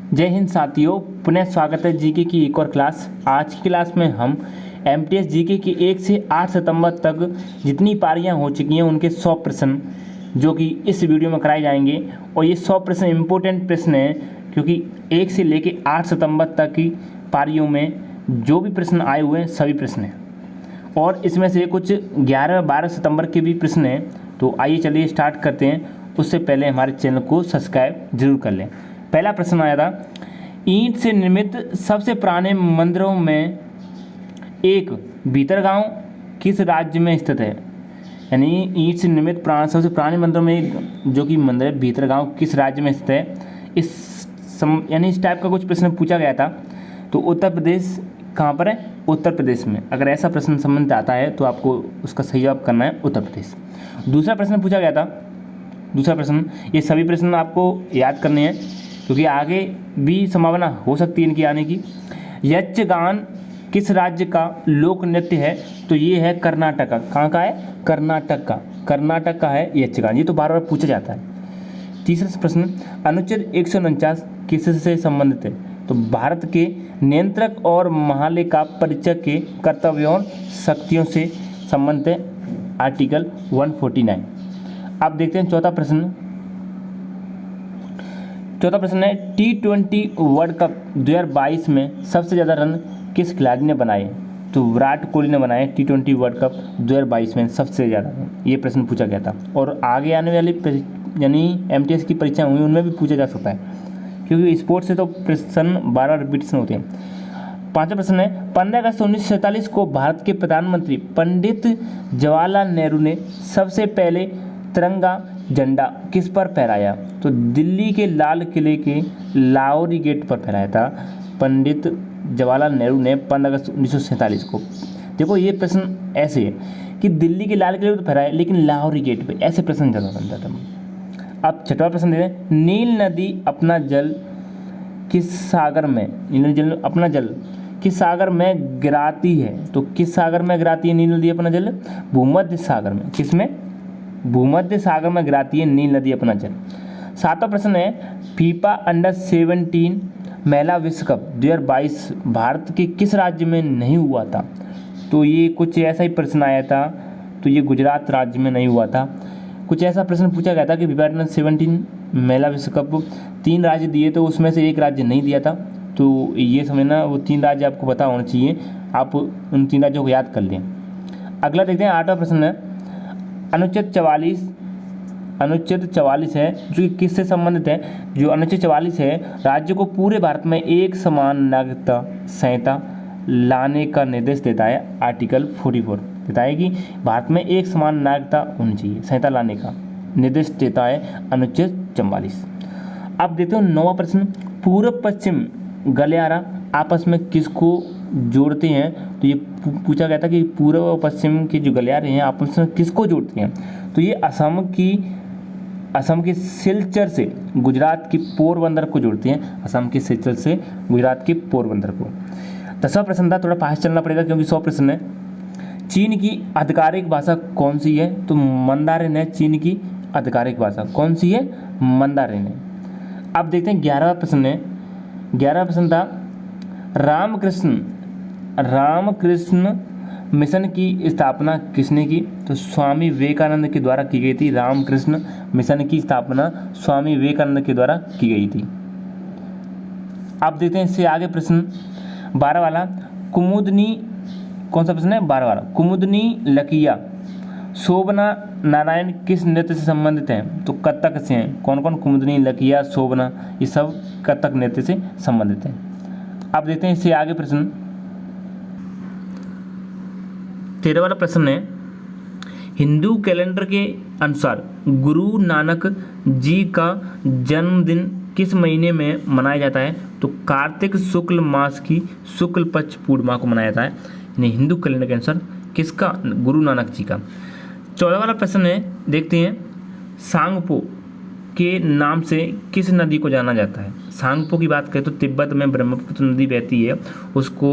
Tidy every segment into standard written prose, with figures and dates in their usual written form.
जय हिंद साथियों, पुनः स्वागत है जीके की एक और क्लास। आज की क्लास में हम एमटीएस जीके की 1 से 8 सितंबर तक जितनी पारियां हो चुकी हैं उनके 100 प्रश्न जो कि इस वीडियो में कराए जाएंगे। और ये 100 प्रश्न इम्पोर्टेंट प्रश्न हैं क्योंकि 1 से लेकर 8 सितंबर तक की पारियों में जो भी प्रश्न आए हुए हैं सभी प्रश्न हैं, और इसमें से कुछ 11-12 सितंबर के भी प्रश्न हैं। तो आइए चलिए स्टार्ट करते हैं। उससे पहले हमारे चैनल को सब्सक्राइब जरूर कर लें। पहला प्रश्न आया था, ईंट से निर्मित सबसे पुराने मंदिरों में एक भीतरगांव किस राज्य में स्थित है। यानी ईंट से निर्मित सबसे पुराने मंदिरों में एक जो कि मंदिर है भीतरगांव किस राज्य में स्थित है। इस टाइप का कुछ प्रश्न पूछा गया था। तो उत्तर प्रदेश कहाँ पर है? उत्तर प्रदेश में। अगर ऐसा प्रश्न संबंधित आता है तो आपको उसका सही जवाब करना है उत्तर प्रदेश। दूसरा प्रश्न पूछा गया था, दूसरा प्रश्न, ये सभी प्रश्न आपको याद करने हैं क्योंकि आगे भी संभावना हो सकती है इनकी आने की। यक्षगान किस राज्य का लोक नृत्य है? तो ये है कर्नाटक का। कहाँ का है? कर्नाटक का। कर्नाटक का है यक्षगान। ये तो बार बार पूछा जाता है। तीसरा प्रश्न, अनुच्छेद 149 किससे संबंधित है? तो भारत के नियंत्रक और महालेखा परीक्षक के कर्तव्यों और शक्तियों से संबंधित है आर्टिकल 149। अब देखते हैं चौथा प्रश्न। चौथा प्रश्न है, T20 वर्ल्ड कप 2022 में सबसे ज़्यादा रन किस खिलाड़ी ने बनाए? तो विराट कोहली ने बनाए T20 वर्ल्ड कप 2022 में सबसे ज़्यादा रन। ये प्रश्न पूछा गया था और आगे आने वाली यानी एमटीएस की परीक्षाएं हुई उनमें भी पूछा जा सकता है क्योंकि स्पोर्ट्स से तो प्रश्न 12 रिपीटेशन होते हैं। पांचवा प्रश्न है, 15 अगस्त 1947 को भारत के प्रधानमंत्री पंडित जवाहरलाल नेहरू ने सबसे पहले तिरंगा झंडा किस पर फहराया? तो दिल्ली के लाल किले के लाहौरी गेट पर फहराया था पंडित जवाहरलाल नेहरू ने 15 अगस्त 1947 को। देखो ये प्रश्न ऐसे है कि दिल्ली के लाल किले पर फहराया लेकिन लाहौरी गेट पे, ऐसे प्रश्न ज़्यादा बनता था। अब छठवां प्रश्न देते हैं, नील नदी अपना जल किस सागर में, नील नदी जल अपना जल किस सागर में गिराती है? तो किस सागर में गिराती है नील नदी अपना जल? भूमध्य सागर में। किसमें? भूमध्य सागर में गिराती है नील नदी अपना जल। सातवां प्रश्न है, फीफा अंडर-17 महिला विश्व कप 2022 भारत के किस राज्य में नहीं हुआ था? तो ये कुछ ऐसा ही प्रश्न आया था। तो ये गुजरात राज्य में नहीं हुआ था। कुछ ऐसा प्रश्न पूछा गया था कि फीफा अंडर-17 महिला विश्व कप 3 राज्य दिए तो उसमें से एक राज्य नहीं दिया था। तो ये समझना, वो 3 राज्य आपको पता होना चाहिए, आप उन 3 राज्यों को याद कर लें। अगला देखते हैं, 8वां प्रश्न है, अनुच्छेद 44 है जो कि किससे संबंधित है? जो अनुच्छेद 44 है राज्य को पूरे भारत में एक समान नागरिकता संहिता लाने का निर्देश देता है। आर्टिकल 44 देता है कि भारत में एक समान नागरिकता होनी चाहिए, संहिता लाने का निर्देश देता है अनुच्छेद 44। अब देते हैं 9वां प्रश्न, पूर्व पश्चिम गलियारा आपस में किसको जोड़ते हैं? तो ये पूछा गया था कि पूर्व और पश्चिम के जो गलियारे हैं आपस में किसको जोड़ते हैं? तो ये असम के सिलचर से गुजरात की पोरबंदर को जोड़ते हैं। असम के सिलचर से गुजरात के पोरबंदर को। 10वां प्रश्न था, थोड़ा फास्ट चलना पड़ेगा क्योंकि 100 प्रश्न है। चीन की आधिकारिक भाषा कौन सी है? तो मंदारिन है चीन की आधिकारिक भाषा। कौन सी है? मंदारिन है। अब देखते हैं 11वां प्रश्न है। 11वां प्रश्न था, रामकृष्ण मिशन की स्थापना किसने की? तो स्वामी विवेकानंद के द्वारा की गई थी। रामकृष्ण मिशन की स्थापना स्वामी विवेकानंद के द्वारा की गई थी। अब देखते हैं इससे आगे प्रश्न 12 वाला, कुमुदनी, कौन सा प्रश्न है? 12 वाला, कुमुदनी लकिया शोभना नारायण किस नृत्य से संबंधित हैं? तो कथक से हैं। कौन कौन? कुमुदनी, लकिया, शोभना, ये सब कथक नृत्य से संबंधित हैं। अब देखते हैं इससे आगे प्रश्न 13 वाला प्रश्न है, हिंदू कैलेंडर के अनुसार गुरु नानक जी का जन्मदिन किस महीने में मनाया जाता है? तो कार्तिक शुक्ल मास की शुक्ल पक्ष पूर्णिमा को मनाया जाता है। यानी हिंदू कैलेंडर के अनुसार किसका? गुरु नानक जी का। 14 वाला प्रश्न है, देखते हैं, सांगपो के नाम से किस नदी को जाना जाता है? सांगपो की बात करें तो तिब्बत में ब्रह्मपुत्र नदी बहती है, उसको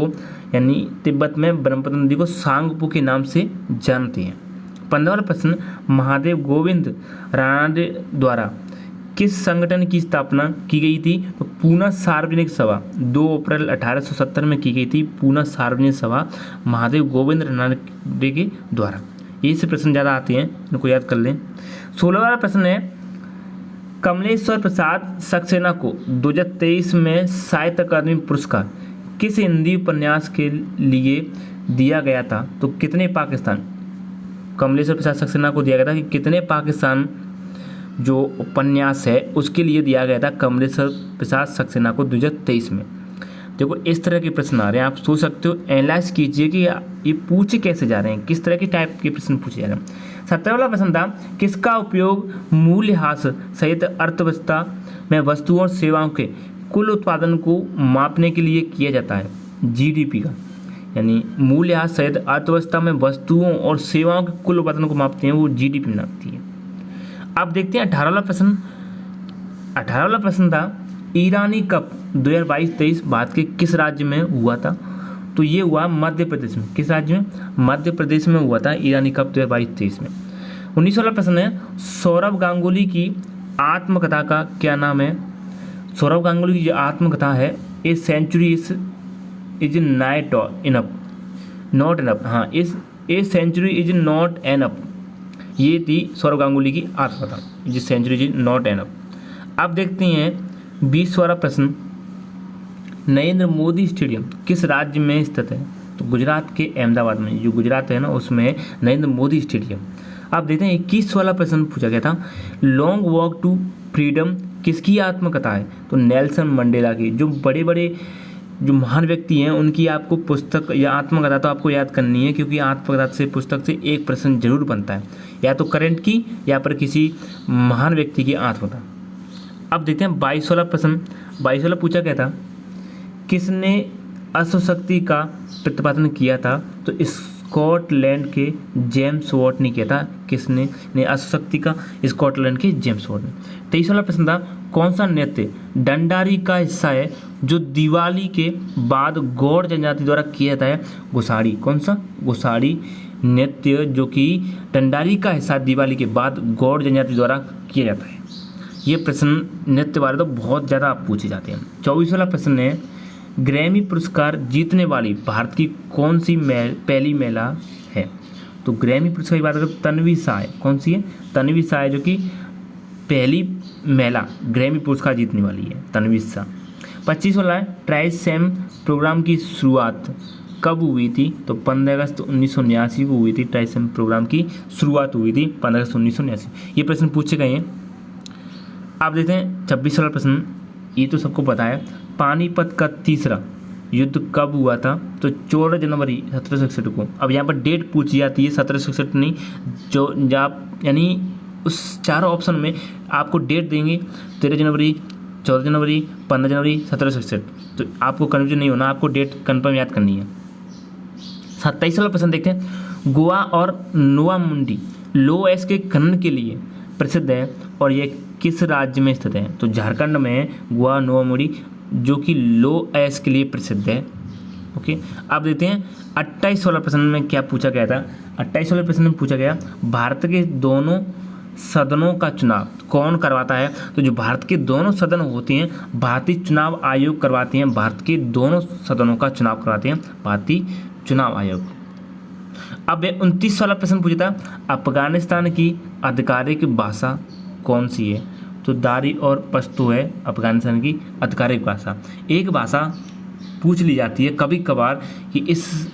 यानी तिब्बत में ब्रह्मपुत्र नदी को सांगपो के नाम से जानते हैं। 15वां प्रश्न, महादेव गोविंद रानडे द्वारा किस संगठन की स्थापना की गई थी? तो पूना सार्वजनिक सभा 2 अप्रैल 1870 में की गई थी। पूना सार्वजनिक सभा महादेव गोविंद रनडे के द्वारा। ये से प्रश्न ज़्यादा आते हैं, इनको याद कर लें। 16वां प्रश्न है, कमलेश्वर प्रसाद सक्सेना को 2023 में साहित्य अकादमी पुरस्कार किस हिंदी उपन्यास के लिए दिया गया था? तो कितने पाकिस्तान? कमलेश्वर प्रसाद सक्सेना को दिया गया था कि कितने पाकिस्तान जो उपन्यास है उसके लिए दिया गया था कमलेश्वर प्रसाद सक्सेना को 2023 में। देखो इस तरह के प्रश्न आ रहे हैं, आप सोच सकते हो, एनालाइज कीजिए कि ये पूछे कैसे जा रहे हैं, किस तरह के टाइप के प्रश्न पूछे जा रहे हैं। 17वां प्रश्न था, किसका उपयोग मूल्यह्रास सहित अर्थव्यवस्था में वस्तुओं और सेवाओं के कुल उत्पादन को मापने के लिए किया जाता है? जीडीपी का, यानी मूल्यह्रास सहित अर्थव्यवस्था में वस्तुओं और सेवाओं के कुल उत्पादन को मापते हैं, वो जीडीपी मापती है। अब देखते हैं 18वां प्रश्न। 18वां प्रश्न था, ईरानी कप 2022-23 भारत के किस राज्य में हुआ था? तो ये हुआ मध्य प्रदेश में। किस राज्य में? मध्य प्रदेश में हुआ था ईरानी कप 2022-23 में। 19वां प्रश्न है, सौरव गांगुली की आत्मकथा का क्या नाम है? सौरव गांगुली की जो आत्मकथा है, a century is not enough, हाँ, a century is not enough, ये थी सौरव गांगुली की आत्मकथा, जी सेंचुरी इज नॉट एनफ। अब देखते हैं 20वां प्रश्न, नरेंद्र मोदी स्टेडियम किस राज्य में स्थित है? तो गुजरात के अहमदाबाद में, जो गुजरात है ना उसमें है नरेंद्र मोदी स्टेडियम। अब देखते हैं 21वां प्रश्न पूछा गया था, लॉन्ग वॉक टू फ्रीडम किसकी आत्मकथा है? तो नेल्सन मंडेला की। जो बड़े बड़े जो महान व्यक्ति हैं उनकी आपको पुस्तक या आत्मकथा तो आपको याद करनी है, क्योंकि आत्मकथा से पुस्तक से एक प्रश्न जरूर बनता है, या तो करंट की या पर किसी महान व्यक्ति की आत्मकथा। अब देखते हैं 22वां प्रश्न। 22वां पूछा गया था, किसने अश्वशक्ति का प्रतिपादन किया था? तो स्कॉटलैंड के जेम्स वॉट ने किया था। किसने ने अश्वशक्ति का? स्कॉटलैंड के जेम्स वॉट ने। 23वां प्रश्न था, कौन सा नृत्य डंडारी का हिस्सा है जो दिवाली के बाद गौड़ जनजाति द्वारा किया जाता है? घुसाड़ी। कौन सा? घुसाड़ी नृत्य जो कि डंडारी का हिस्सा दिवाली के बाद गौड़ जनजाति द्वारा किया जाता है। ये प्रश्न नृत्य वाले तो बहुत ज़्यादा पूछे जाते हैं। 24वां प्रश्न है, ग्रैमी पुरस्कार जीतने वाली भारत की कौन सी पहली महिला है? तो ग्रैमी पुरस्कार की बात करें तन्वी शाह है। कौन सी है? तन्वी शाह है, जो कि पहली महिला ग्रैमी पुरस्कार जीतने वाली है, तन्वी शाह। 25वां है, ट्राइसेम प्रोग्राम की शुरुआत कब हुई थी? तो 15 अगस्त 1979 को हुई थी। ट्राइसेम प्रोग्राम की शुरुआत हुई थी 15 अगस्त 1979। ये प्रश्न पूछे गए हैं। आप देखते हैं 26वां प्रश्न, ये तो सबको पता है, पानीपत का तीसरा युद्ध कब हुआ था? तो 14 जनवरी 1761 को। अब यहाँ पर डेट पूछी जाती है, 1761 नहीं, जो आप यानी उस चारों ऑप्शन में आपको डेट देंगे, 13 जनवरी, 14 जनवरी, 15 जनवरी, 1761। तो आपको कन्फ्यूजन नहीं होना, आपको डेट कन्फर्म याद करनी है। 27वां प्रश्न देखते हैं, गोवा और नोवा मुंडी लो एस के खनन के लिए प्रसिद्ध है और ये किस राज्य में स्थित है? तो झारखंड में है गोवा नोवा मुंडी, जो कि लो एस के लिए प्रसिद्ध है। ओके, अब देखते हैं 28वां प्रश्न में क्या पूछा गया था। 28वां प्रश्न में पूछा गया, भारत के दोनों सदनों का चुनाव कौन करवाता है? तो जो भारत के दोनों सदन होते हैं, भारतीय चुनाव आयोग करवाते हैं। भारत के दोनों सदनों का चुनाव करवाते हैं भारतीय चुनाव आयोग। अब 29वां प्रश्न पूछा था, अफगानिस्तान की आधिकारिक भाषा कौन सी है? तो दारी और पश्तो है अफगानिस्तान की आधिकारिक भाषा। एक भाषा पूछ ली जाती है कभी कभार कि इस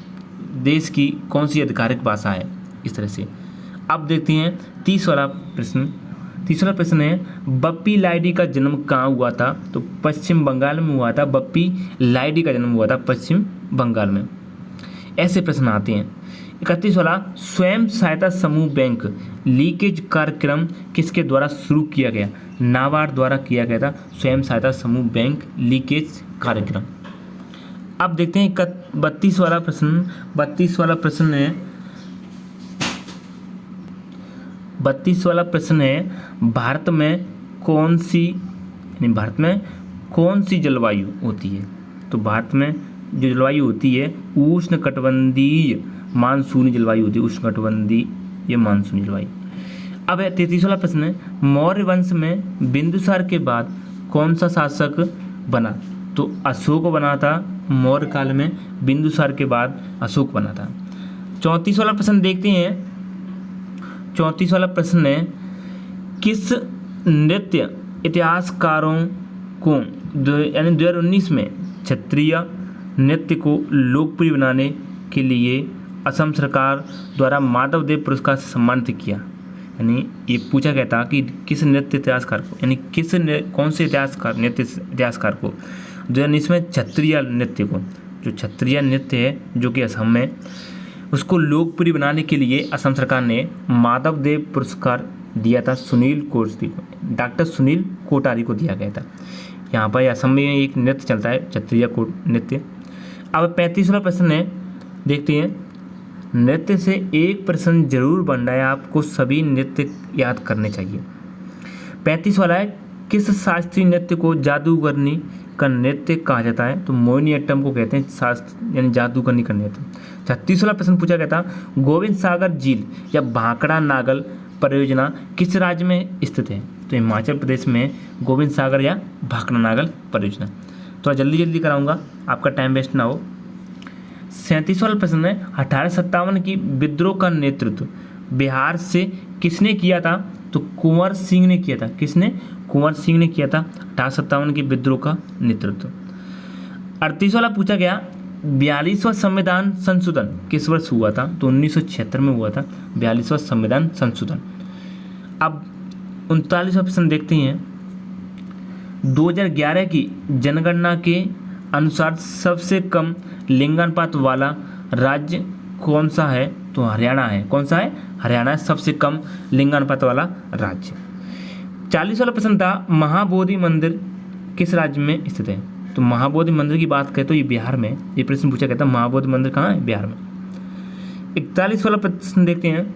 देश की कौन सी आधिकारिक भाषा है, इस तरह से। अब देखते हैं 30वां प्रश्न। 30वां प्रश्न है, बप्पी लाहिड़ी का जन्म कहाँ हुआ था? तो पश्चिम बंगाल में हुआ था। बप्पी लाहिड़ी का जन्म हुआ था पश्चिम बंगाल में। ऐसे प्रश्न आते हैं। 31वां, स्वयं सहायता समूह बैंक लीकेज कार्यक्रम किसके द्वारा शुरू किया गया? नाबार्ड द्वारा किया गया था स्वयं सहायता समूह बैंक लीकेज कार्यक्रम। अब देखते हैं 32वां प्रश्न। 32वां प्रश्न है 32वां प्रश्न है, भारत में कौन सी जलवायु होती है? तो भारत में जो जलवायु होती है उष्णकटिबंधीय मानसूनी जलवायु होती है। उष्णकटिबंधीय मानसूनी जलवायु। अब 33वां प्रश्न है, मौर्य वंश में बिंदुसार के बाद कौन सा शासक बना? तो अशोक बना था मौर्य काल में, बिंदुसार के बाद अशोक बना था। 34वां प्रश्न देखते हैं। 34वां प्रश्न है, किस नृत्य इतिहासकारों को यानी 2019 में क्षत्रिय नृत्य को लोकप्रिय बनाने के लिए असम सरकार द्वारा माधव देव पुरस्कार से सम्मानित किया? यानी ये पूछा गया था कि किस नृत्य इतिहासकार को, यानी कौन से नृत्य इतिहासकार को 2019 में क्षत्रिय नृत्य को, जो क्षत्रिय नृत्य है जो कि असम में, उसको लोकप्रिय बनाने के लिए असम सरकार ने माधव देव पुरस्कार दिया था सुनील कोटारी को, डॉक्टर सुनील कोटारी को दिया गया था। यहाँ पर असम में एक नृत्य चलता है क्षत्रिय नृत्य। अब 35वां प्रश्न है, देखते हैं। नृत्य से एक प्रश्न जरूर बन रहा है, आपको सभी नृत्य याद करने चाहिए। 35 वाला है, किस शास्त्रीय नृत्य को जादूगरनी का नृत्य कहा जाता है? तो मोहिनीअट्टम को कहते हैं शास्त्र यानी जादूगरनी का नृत्य। 36 वाला प्रश्न पूछा गया था, गोविंद सागर झील या भाखड़ा नागल परियोजना किस राज्य में स्थित है? तो हिमाचल प्रदेश में गोविंद सागर या भाखड़ा नागल परियोजना। तो जल्दी जल्दी कराऊंगा, आपका टाइम वेस्ट ना हो। 37 वाला प्रश्न है, 1857 की विद्रोह का नेतृत्व बिहार से किसने किया था? तो कुंवर सिंह ने किया था। किसने? कुंवर सिंह ने किया था 1857 की विद्रोह का नेतृत्व। 38 वाला पूछा गया, 42वां संविधान संशोधन किस वर्ष हुआ था? तो 1976 में हुआ था 42वां संविधान संशोधन। अब 39वां प्रश्न देखते हैं। 2011 की जनगणना के अनुसार सबसे कम लिंगानुपात वाला राज्य कौन सा है? तो हरियाणा है। कौन सा है? हरियाणा है सबसे कम लिंगानुपात वाला राज्य। 40 वाला प्रश्न था, महाबोधि मंदिर किस राज्य में स्थित है? तो महाबोधि मंदिर की बात करें तो ये बिहार में, ये प्रश्न पूछा गया था, महाबोधि मंदिर कहाँ है? बिहार में। 41 वाला प्रश्न देखते हैं,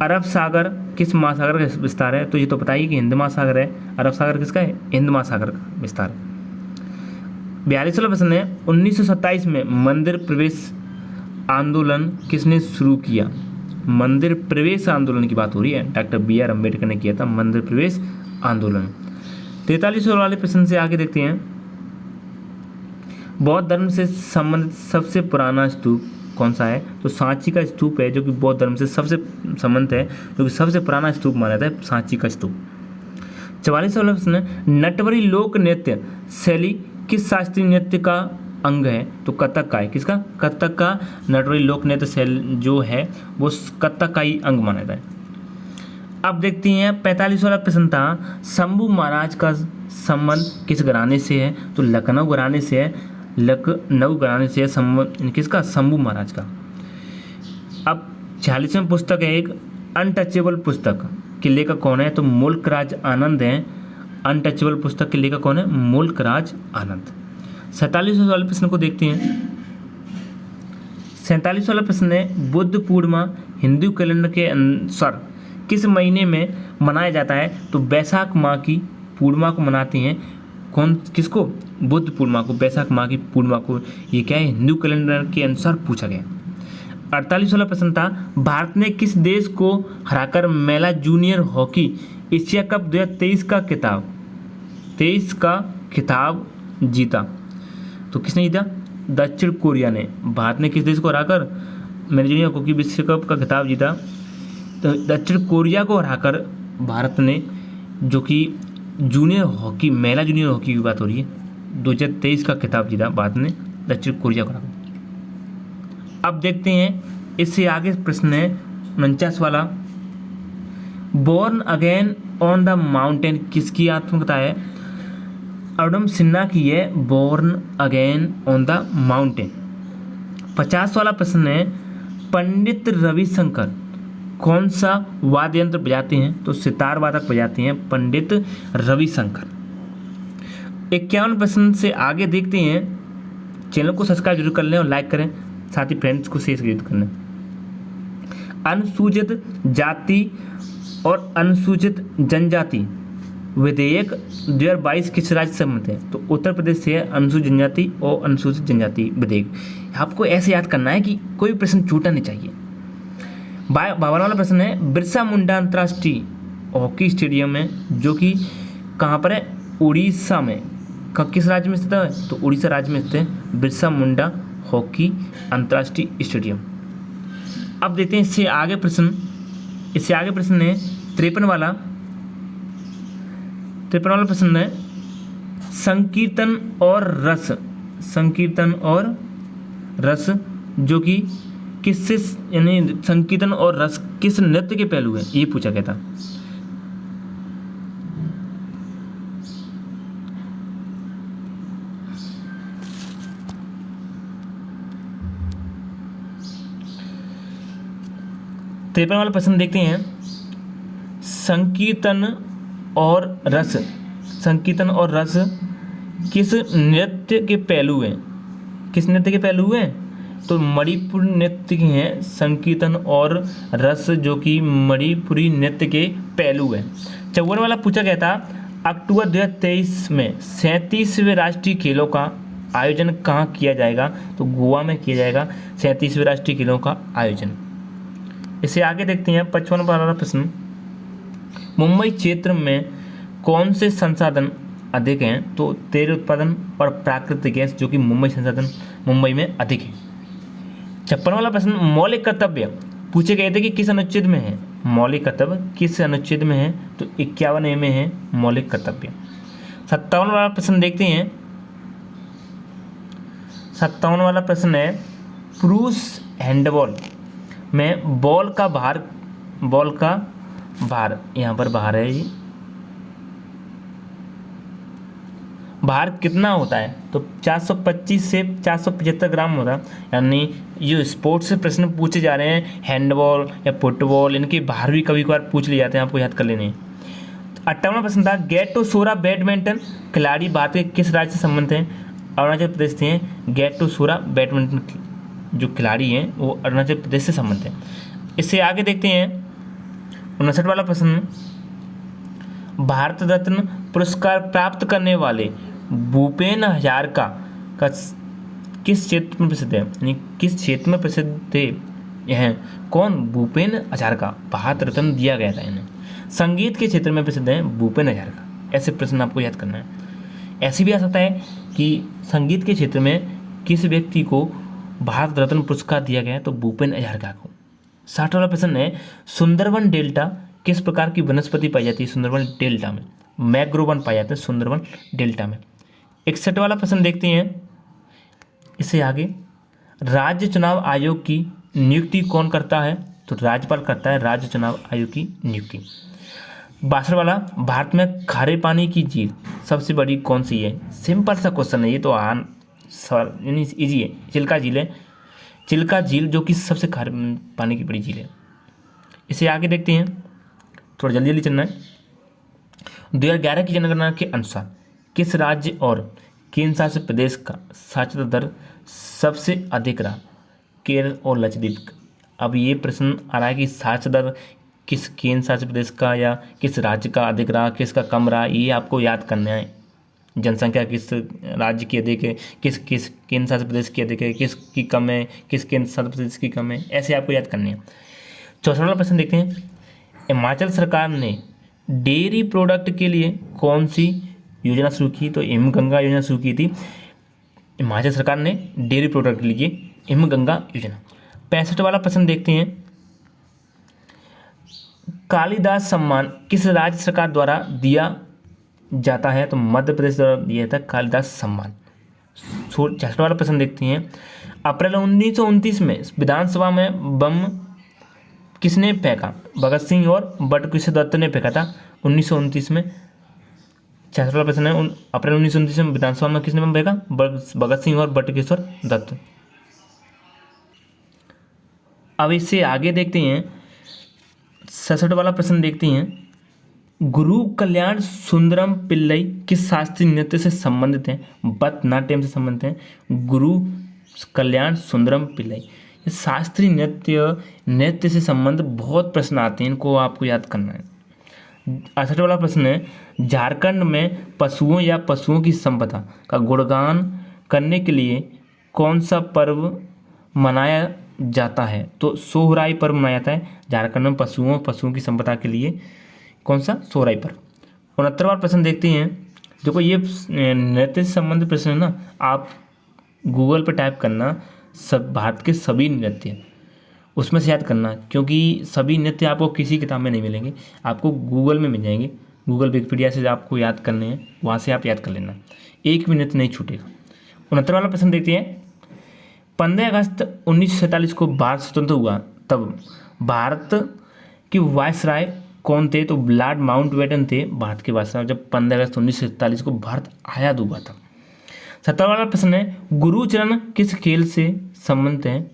अरब सागर किस महासागर का विस्तार है? तो ये तो बताइए कि हिंद महासागर है। अरब सागर किसका है? हिंद महासागर का विस्तार है। 42 वाला प्रश्न है, 1927 में मंदिर प्रवेश आंदोलन किसने शुरू किया? मंदिर प्रवेश आंदोलन की बात हो रही है, डॉक्टर BR अम्बेडकर ने किया था मंदिर प्रवेश आंदोलन। 43 वाले प्रश्न से आगे देखते हैं, बौद्ध धर्म से संबंधित सबसे पुराना स्तूप कौन सा है? तो सांची का स्तूप है, जो कि बौद्ध धर्म से सबसे संबंधित है, जो कि सबसे पुराना स्तूप माना जाता है सांची का स्तूप। 44 वाला प्रश्न है, नटवरी लोक नृत्य शैली किस शास्त्रीय नृत्य का अंग है? तो कथक का है। किसका? कथक का नटवरी लोक नृत्य शैली जो है वो कथक का ही अंग माना जाता है। अब देखते हैं 45 वाला प्रश्न था, शंभू महाराज का संबंध किस घराने से है? तो लखनऊ घराने से है। लखनऊ घराने से संबंध किसका? शंभू महाराज का। अब 46वें पुस्तक है एक अनटचेबल पुस्तक के लेखक कौन है? तो मुल्क राज आनंद हैं। अनटचेबल पुस्तक के लेखक कौन है? मुल्क राज आनंद। 47 वाले प्रश्न को देखते हैं। 47 वाला प्रश्न है, बुद्ध पूर्णिमा हिंदू कैलेंडर के अनुसार किस महीने में मनाया जाता है? तो बैसाख माह की पूर्णिमा को मनाते हैं। कौन? किसको? बुद्ध पूर्णिमा को, बैसाख माह की पूर्णिमा को। ये क्या है? हिंदू कैलेंडर के अनुसार पूछा गया। 48 वाला प्रश्न था, भारत ने किस देश को हराकर महिला जूनियर हॉकी एशिया कप 2023 का खिताब जीता? तो किसने जीता? दक्षिण कोरिया ने। भारत ने किस देश को हराकर महिला जूनियर हॉकी विश्व कप का खिताब जीता? तो दक्षिण कोरिया को हराकर भारत ने, जो कि जूनियर हॉकी, महिला जूनियर हॉकी की बात हो रही है, 2023 का खिताब जीता भारत ने दक्षिण कोरिया को हराकर। अब देखते हैं इससे आगे प्रश्न है 49 वाला, born again on the mountain किसकी आत्मकथा है? अरुणम सिन्हा की है born again on the mountain. 50 वाला प्रश्न है, पंडित रविशंकर कौन सा वाद्य यंत्र बजाते हैं? तो सितार वादक बजाते हैं पंडित रविशंकर। 51 प्रश्न से आगे देखते हैं। चैनल को सब्सक्राइब जरूर कर लें और लाइक करें, साथ ही फ्रेंड्स को शेयर जरूर कर लें। अनुसूचित जाति और अनुसूचित जनजाति विधेयक 2022 किस राज्य से संबंधित है? तो उत्तर प्रदेश से है अनुसूचित जनजाति और अनुसूचित जनजाति विधेयक। आपको ऐसे याद करना है कि कोई प्रश्न छूटा नहीं चाहिए। बावन वाला प्रश्न है, बिरसा मुंडा अंतर्राष्ट्रीय हॉकी स्टेडियम है जो कि कहाँ पर है, उड़ीसा में। किस राज्य में स्थित है, तो उड़ीसा राज्य में स्थित है बिरसा मुंडा हॉकी अंतर्राष्ट्रीय स्टेडियम। अब देखते हैं इससे आगे प्रश्न है 53 वाला प्रश्न है, संकीर्तन और रस जो कि किससे, यानी संकीर्तन और रस किस नृत्य के पहलू है, ये पूछा गया था। तिरपन वाला प्रश्न देखते हैं, संकीर्तन और रस किस नृत्य के पहलू हैं, तो मणिपुर नृत्य के हैं संकीर्तन और रस जो कि मणिपुरी नृत्य के पहलू हैं। 54 वाला पूछा गया था, अक्टूबर 2023 में 37वें राष्ट्रीय खेलों का आयोजन कहाँ किया जाएगा, तो गोवा में किया जाएगा 37वें राष्ट्रीय खेलों का आयोजन। इसे आगे देखते हैं 55 वाला प्रश्न, मुंबई क्षेत्र में कौन से संसाधन अधिक हैं, तो तेल उत्पादन और प्राकृतिक गैस जो कि मुंबई में अधिक है। 56 वाला प्रश्न, मौलिक कर्तव्य पूछे गए थे कि किस अनुच्छेद में है, मौलिक कर्तव्य किस अनुच्छेद में है, तो 51 में है मौलिक कर्तव्य। 57 वाला प्रश्न देखते हैं, 57 वाला प्रश्न है, पुरुष हैंडबॉल में बॉल का भार यहाँ पर भार है जी, भार कितना होता है, तो 425 से 475 ग्राम होता है। यानी ये स्पोर्ट्स से प्रश्न पूछे जा रहे हैं, हैंडबॉल या फुटबॉल, इनके भार भी कभी कभार पूछ लिए जाते हैं, आपको याद कर लेने हैं। 58वां प्रश्न था, गैटो सोरा बैडमिंटन खिलाड़ी भारत के किस राज्य से संबंधित हैं, अरुणाचल प्रदेश से हैं। गैटो सोरा बैडमिंटन जो खिलाड़ी हैं वो अरुणाचल प्रदेश से संबंधित हैं। इससे आगे देखते हैं 59 वाला प्रश्न, भारत रत्न पुरस्कार प्राप्त करने वाले भूपेन हजारिका का किस क्षेत्र में प्रसिद्ध है, यानी किस क्षेत्र में प्रसिद्ध है, कौन, भूपेन हजारिका, भारत रत्न दिया गया था इन्हें, संगीत के क्षेत्र में प्रसिद्ध है भूपेन हजारिका। ऐसे प्रश्न आपको याद करना है। ऐसे भी आ सकता है कि संगीत के क्षेत्र में किस व्यक्ति को भारत रत्न पुरस्कार दिया गया है, तो भूपेन हजारिका को। 60 वाला प्रश्न है, सुंदरवन डेल्टा किस प्रकार की वनस्पति पाई जाती है, सुंदरवन डेल्टा में मैग्रोवन पाए जाते हैं सुंदरवन डेल्टा में। 61 वाला प्रश्न देखते हैं इससे आगे, राज्य चुनाव आयोग की नियुक्ति कौन करता है, तो राज्यपाल करता है राज्य चुनाव आयोग की नियुक्ति। 62 वाला, भारत में खारे पानी की झील सबसे बड़ी कौन सी है, सिंपल सा क्वेश्चन है ये, तो यानी ईजी है, चिल्का झील है, चिल्का झील जो कि सबसे खारे पानी की बड़ी झील है। इसे आगे देखते हैं, थोड़ा जल्दी चलना है। 2011 की जनगणना के अनुसार किस राज्य और केंद्र शासित प्रदेश का साक्षरता दर सबसे अधिक रहा, केरल और लक्षद्वीप। अब ये प्रश्न आ रहा है कि साक्षरता दर किस केंद्र शासित प्रदेश का या किस राज्य का अधिक रहा, किसका कम रहा, ये आपको याद करना है। जनसंख्या किस राज्य की अधिक है, किस केंद्र शासित प्रदेश की अधिक है, किसकी कम है, किस केंद्र शासित प्रदेश की कम है, ऐसे आपको याद करने हैं। 64वां प्रश्न देखते हैं, हिमाचल सरकार ने डेयरी प्रोडक्ट के लिए कौन सी योजना शुरू की, तो हिमगंगा योजना शुरू की थी हिमाचल सरकार ने डेयरी प्रोडक्ट के लिए, हिमगंगा योजना। 65 वाला प्रश्न देखते हैं, कालिदास सम्मान किस राज्य सरकार द्वारा दिया जाता है, तो मध्य प्रदेश द्वारा दिया जाता है कालिदास सम्मान। 66 वाला प्रश्न देखते हैं, अप्रैल 1929 में विधानसभा में बम किसने फेंका, भगत सिंह और बटुकेश्वर दत्त ने फेंका था 1929 में। 66 वाला प्रश्न है, अप्रैल 1929 में विधानसभा में किसने बम फेंका, भगत सिंह और बटुकेश्वर दत्त। अब इससे आगे देखते हैं 67 वाला प्रश्न देखते हैं, गुरु कल्याण सुंदरम पिल्लई किस शास्त्रीय नृत्य से संबंधित हैं, भरतनाट्यम से संबंधित हैं। गुरु कल्याण सुंदरम पिल्लई शास्त्रीय नृत्य से संबंध बहुत प्रश्न आते हैं, इनको आपको याद करना है। 68 वाला प्रश्न है, झारखंड में पशुओं या पशुओं की संपदा का गुणगान करने के लिए कौन सा पर्व मनाया जाता है? तो सोहराई पर्व मनाया जाता है झारखंड में पशुओं की संपदा के लिए। कौन सा? सोहराई पर्व। 69वां प्रश्न देखते हैं। देखो ये नृत्य से संबंधित प्रश्न है ना, आप गूगल पर टाइप करना सब भारत के सभी नृत्य, उसमें से याद करना, क्योंकि सभी नृत्य आपको किसी किताब में नहीं मिलेंगे, आपको गूगल में मिल जाएंगे। गूगल विकिपीडिया से आपको याद करने हैं, वहाँ से आप याद कर लेना, एक भी नृत्य नहीं छूटेगा। 69वां वाला प्रश्न देखते हैं। 15 अगस्त 1947 को भारत स्वतंत्र हुआ, तब भारत के वायसराय कौन थे? तो लॉर्ड माउंटबेटन थे भारत के वायसराय, जब 15 अगस्त 1947 को भारत आज़ाद हुआ था। 70वां वाला प्रश्न है, गुरुचरण किस खेल से संबंधित है?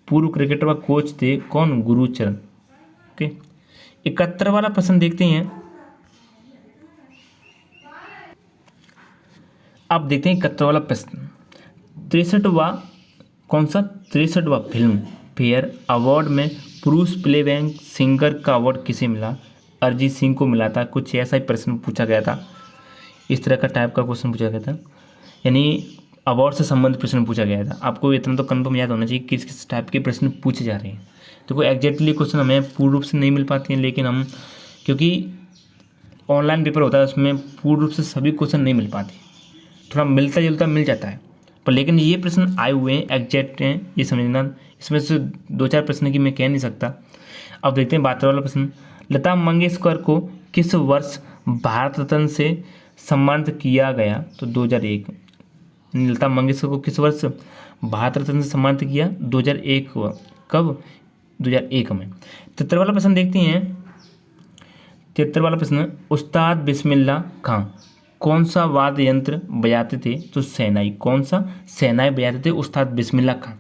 पूर्व क्रिकेटर व कोच थे, कौन? गुरुचरण। ओके। 71वां वाला प्रश्न देखते हैं। अब देखते हैं 71वां वाला प्रश्न। 63वां कौन सा? 63वां फिल्म फेयर अवार्ड में पुरुष प्लेबैक सिंगर का अवार्ड किसे मिला? अरिजीत सिंह को मिला था। कुछ ऐसा ही प्रश्न पूछा गया था, इस तरह का टाइप का क्वेश्चन पूछा गया था, यानी अवार्ड से संबंधित प्रश्न पूछा गया था। आपको इतना तो कन्फर्म याद होना चाहिए किस किस टाइप के प्रश्न पूछे जा रहे हैं। तो कोई एग्जैक्टली क्वेश्चन हमें पूर्ण रूप से नहीं मिल पाते हैं, लेकिन हम क्योंकि ऑनलाइन पेपर होता है उसमें पूर्ण रूप से सभी क्वेश्चन नहीं मिल पाते, थोड़ा मिलता जुलता मिल जाता है, पर लेकिन ये प्रश्न आए हुए हैं, एग्जैक्ट हैं, ये समझना। इसमें से 2-4 प्रश्न की मैं कह नहीं सकता। अब देखते हैं 72वां वाला प्रश्न। लता मंगेशकर को किस वर्ष भारत रत्न से सम्मानित किया गया? तो 2001। लता मंगेशकर को किस वर्ष भारत रत्न से सम्मानित किया? 2001। कब? 2001 में। 73वां वाला प्रश्न देखते हैं। 73वां वाला प्रश्न, उस्ताद बिस्मिल्लाह खां कौन सा वाद्य यंत्र बजाते थे? तो शहनाई। कौन सा? शहनाई बजाते थे उस्ताद बिस्मिल्लाह खां।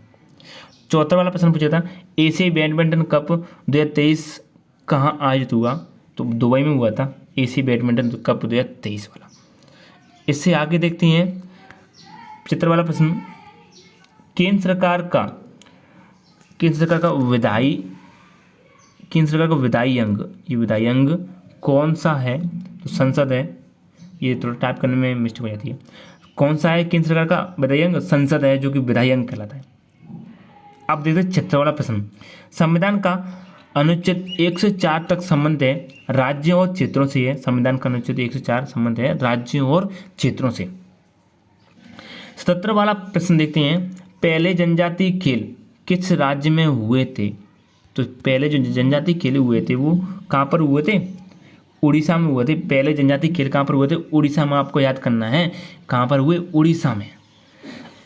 74वां वाला प्रश्न पूछा था, एशियाई बैडमिंटन कप 2023 कहाँ आयोजित हुआ? तो दुबई में हुआ था एशियाई बैडमिंटन कप 2023 वाला। इससे आगे देखते हैं 75वां वाला प्रश्न, केंद्र सरकार का विधायी अंग, ये विधायी अंग कौन सा है? तो संसद है। ये थोड़ा टाइप करने में मिस्टेक हो जाती है। कौन सा है केंद्र सरकार का विधायी अंग? संसद है, जो कि विधायी अंग कहलाता है। अब देखते हैं 76वां वाला प्रश्न, संविधान का अनुच्छेद 1 से 4 तक संबंध है राज्यों और क्षेत्रों से है। संविधान का अनुच्छेद 1 से 4 संबंध है राज्यों और क्षेत्रों से। 77वां वाला प्रश्न देखते हैं, पहले जनजातीय खेल किस राज्य में हुए थे? तो पहले जो जनजातीय खेल हुए थे वो कहाँ पर हुए थे? उड़ीसा में हुए थे। पहले जनजातीय खेल कहाँ पर हुए थे? उड़ीसा में। आपको याद करना है कहाँ पर हुए? उड़ीसा में।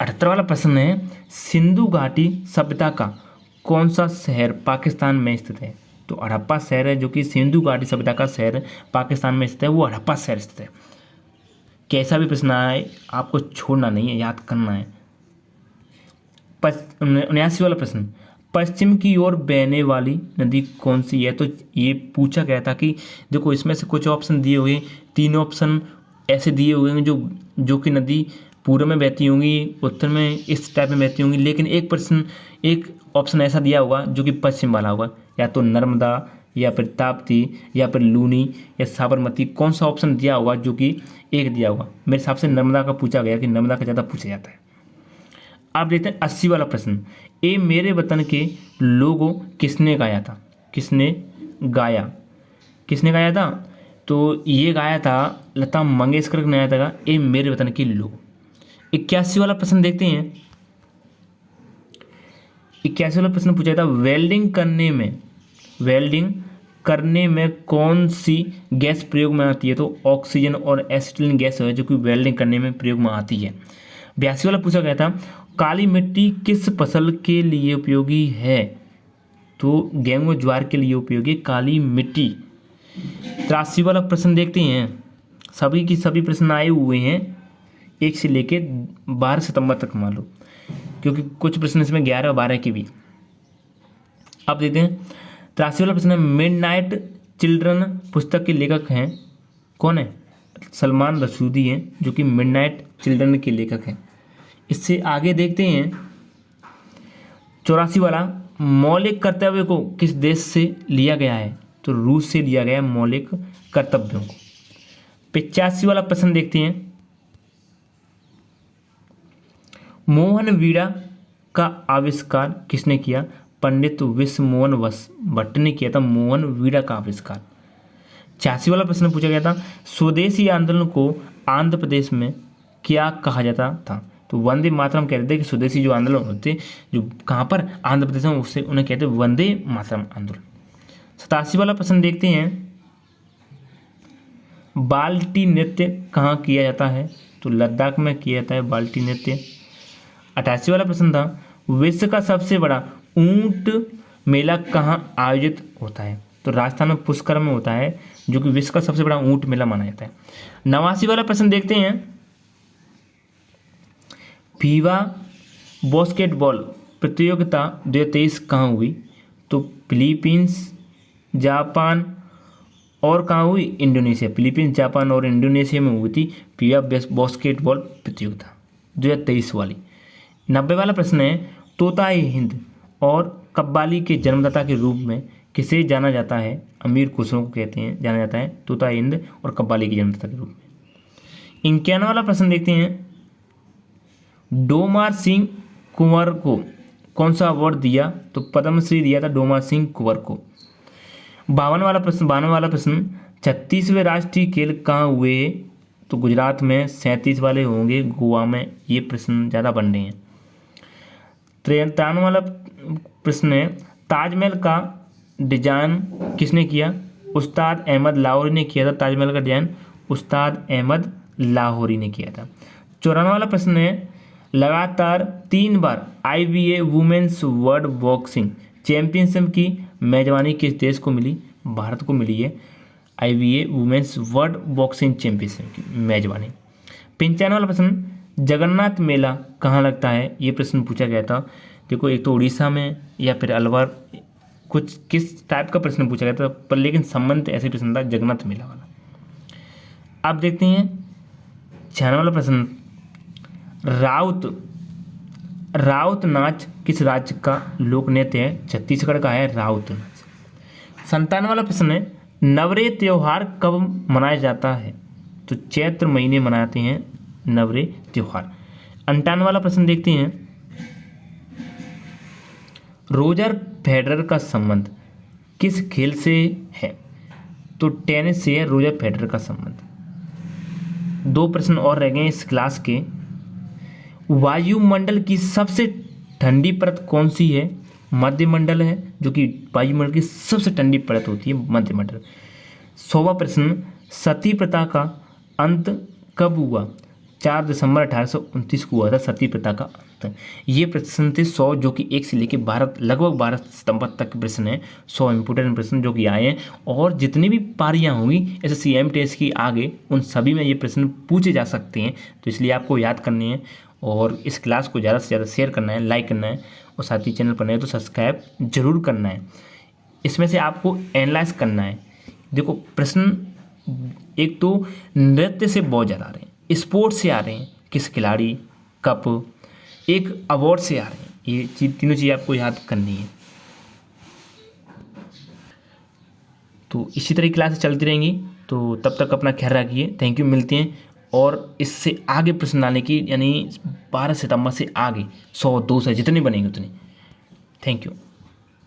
78वां वाला प्रश्न है, सिंधु घाटी सभ्यता का कौन सा शहर पाकिस्तान में स्थित है? तो हड़प्पा शहर है, जो कि सिंधु घाटी सभ्यता का शहर पाकिस्तान में स्थित है, वो हड़प्पा शहर स्थित है। कैसा भी प्रश्न आए आपको छोड़ना नहीं है, याद करना है। 79वां वाला प्रश्न, पश्चिम की ओर बहने वाली नदी कौन सी है? तो ये पूछा गया था कि देखो इसमें से कुछ ऑप्शन दिए हुए, 3 ऑप्शन ऐसे दिए हुए हैं जो कि नदी पूर्व में बहती होंगी, उत्तर में इस टाइप में बहती होंगी, लेकिन एक ऑप्शन ऐसा दिया होगा जो कि पश्चिम वाला होगा, या तो नर्मदा या फिर ताप्ती या फिर लूनी या साबरमती। कौन सा ऑप्शन दिया होगा जो कि एक दिया होगा? मेरे हिसाब से नर्मदा का पूछा गया कि नर्मदा का ज़्यादा पूछा जाता है। आप देखते हैं 80 वाला प्रश्न, ए मेरे वतन के लोगो किसने गाया था? किसने गाया था? तो ये गाया था लता मंगेशकर ने गाया था, ए मेरे वतन के लोगो। 81 वाला प्रश्न देखते हैं। 81 वाला प्रश्न पूछा था, वेल्डिंग करने में कौन सी गैस प्रयोग में आती है? तो ऑक्सीजन और एसिटिलीन गैस है जो कि वेल्डिंग करने में प्रयोग में आती है। 82 वाला पूछा गया था, काली मिट्टी किस फसल के लिए उपयोगी है? तो गेहूं ज्वार के लिए उपयोगी काली मिट्टी। 83 वाला प्रश्न देखते हैं। सभी की सभी प्रश्न आए हुए हैं 1 से लेके 12 सितंबर तक मान लो, क्योंकि कुछ प्रश्न इसमें 11 और 12 के भी। अब देखते हैं 83 वाला प्रश्न है, मिडनाइट चिल्ड्रन पुस्तक के लेखक हैं कौन है? सलमान रसूदी हैं, जो कि मिडनाइट चिल्ड्रन के लेखक हैं। इससे आगे देखते हैं 84 वाला, मौलिक कर्तव्य को किस देश से लिया गया है? तो रूस से लिया गया है मौलिक कर्तव्यों को। 85 वाला प्रश्न देखते हैं, मोहन वीणा का आविष्कार किसने किया? पंडित विश्व मोहन भट्ट ने किया था मोहन वीणा का आविष्कार। 86 वाला प्रश्न पूछा गया था, स्वदेशी आंदोलन को आंध्र प्रदेश में क्या कहा जाता था? तो वंदे मातरम कहते थे कि स्वदेशी जो आंदोलन होते जो कहाँ पर आंध्र प्रदेश में, उससे उन्हें कहते वंदे मातरम आंदोलन। 87 वाला प्रश्न देखते हैं, बाल्टी नृत्य कहाँ किया जाता है? तो लद्दाख में किया जाता है बाल्टी नृत्य। 88 वाला प्रश्न था, विश्व का सबसे बड़ा ऊंट मेला कहाँ आयोजित होता है? तो राजस्थान में पुष्कर में होता है, जो कि विश्व का सबसे बड़ा ऊंट मेला माना जाता है। 89 वाला प्रश्न देखते हैं, फीवा बास्केटबॉल प्रतियोगिता 2023 कहाँ हुई? तो फिलीपींस, जापान और कहाँ हुई? इंडोनेशिया। फिलीपींस, जापान और इंडोनेशिया में हुई थी फीवा बास्केटबॉल प्रतियोगिता 2023 वाली। 90 वाला प्रश्न है, तोताई हिंद और कव्वाली के जन्मदाता के रूप में किसे जाना जाता है? अमीर खुसरो को कहते हैं, जाना जाता है तोताई हिंद और कव्वाली के जन्मदाता के रूप में। 51 वाला प्रश्न देखते हैं, डोमार सिंह कुंवर को कौन सा अवार्ड दिया? तो पद्मश्री दिया था डोमार सिंह कुंवर को। 52वां वाला प्रश्न, 36वें राष्ट्रीय खेल कहाँ हुए? तो गुजरात में। 37 वाले होंगे गोवा में। ये प्रश्न ज़्यादा बन रहे हैं। 53 वाला प्रश्न है, ताजमहल का डिजाइन किसने किया? उस्ताद अहमद लाहौरी ने किया था। ताजमहल का डिजाइन उस्ताद अहमद लाहौरी ने किया था। 54 वाला प्रश्न है, लगातार 3 बार IBA women's world boxing championship की मेजबानी किस देश को मिली? भारत को मिली है IBA women's world boxing championship की मेजबानी। 95 वाला प्रश्न, जगन्नाथ मेला कहाँ लगता है? ये प्रश्न पूछा गया था। देखो, एक तो उड़ीसा में या फिर अलवर, कुछ किस टाइप का प्रश्न पूछा गया था, पर लेकिन संबंध ऐसे प्रश्न था जगन्नाथ मेला वाला। अब देखते हैं 96 वाला प्रश्न, राउत नाच किस राज्य का लोक नृत्य है? छत्तीसगढ़ का है राउत नाच। 97 वाला प्रश्न है, नवरे त्योहार कब मनाया जाता है? तो चैत्र महीने मनाते हैं नवरे त्योहार। 98 वाला प्रश्न देखते हैं, रोजर फेडरर का संबंध किस खेल से है? तो टेनिस से है रोजर फेडरर का संबंध। 2 प्रश्न और रह गए इस क्लास के। वायुमंडल की सबसे ठंडी परत कौन सी है? मध्यमंडल है, जो कि वायुमंडल की सबसे ठंडी परत होती है मध्यमंडल। 100वां प्रश्न, सती प्रथा का अंत कब हुआ? 4 दिसंबर 1829 को हुआ था सती प्रथा का अंत। ये प्रश्न थे 100, जो कि 1 से लेकर 12 लगभग 12 सितंबर तक के प्रश्न हैं। 100 इंपोर्टेंट प्रश्न जो कि आए हैं, और जितनी भी पारियां होंगी SSC MTS की आगे, उन सभी में ये प्रश्न पूछे जा सकते हैं। तो इसलिए आपको याद करनी है और इस क्लास को ज़्यादा से ज़्यादा शेयर करना है, लाइक करना है, और साथ ही चैनल पर नए तो सब्सक्राइब जरूर करना है। इसमें से आपको एनालाइज करना है। देखो, प्रश्न एक तो नृत्य से बहुत ज़्यादा आ रहे हैं, स्पोर्ट्स से आ रहे हैं, किस खिलाड़ी, कप, एक अवार्ड से आ रहे हैं। ये तीनों चीज़ें आपको याद करनी है। तो इसी तरह की क्लासेस चलती रहेंगी। तो तब तक अपना ख्याल रखिए। Thank you. मिलते हैं और इससे आगे प्रश्न लाने की, यानी 12 सितंबर से आगे 100, 200 जितने बनेंगे उतने। Thank you.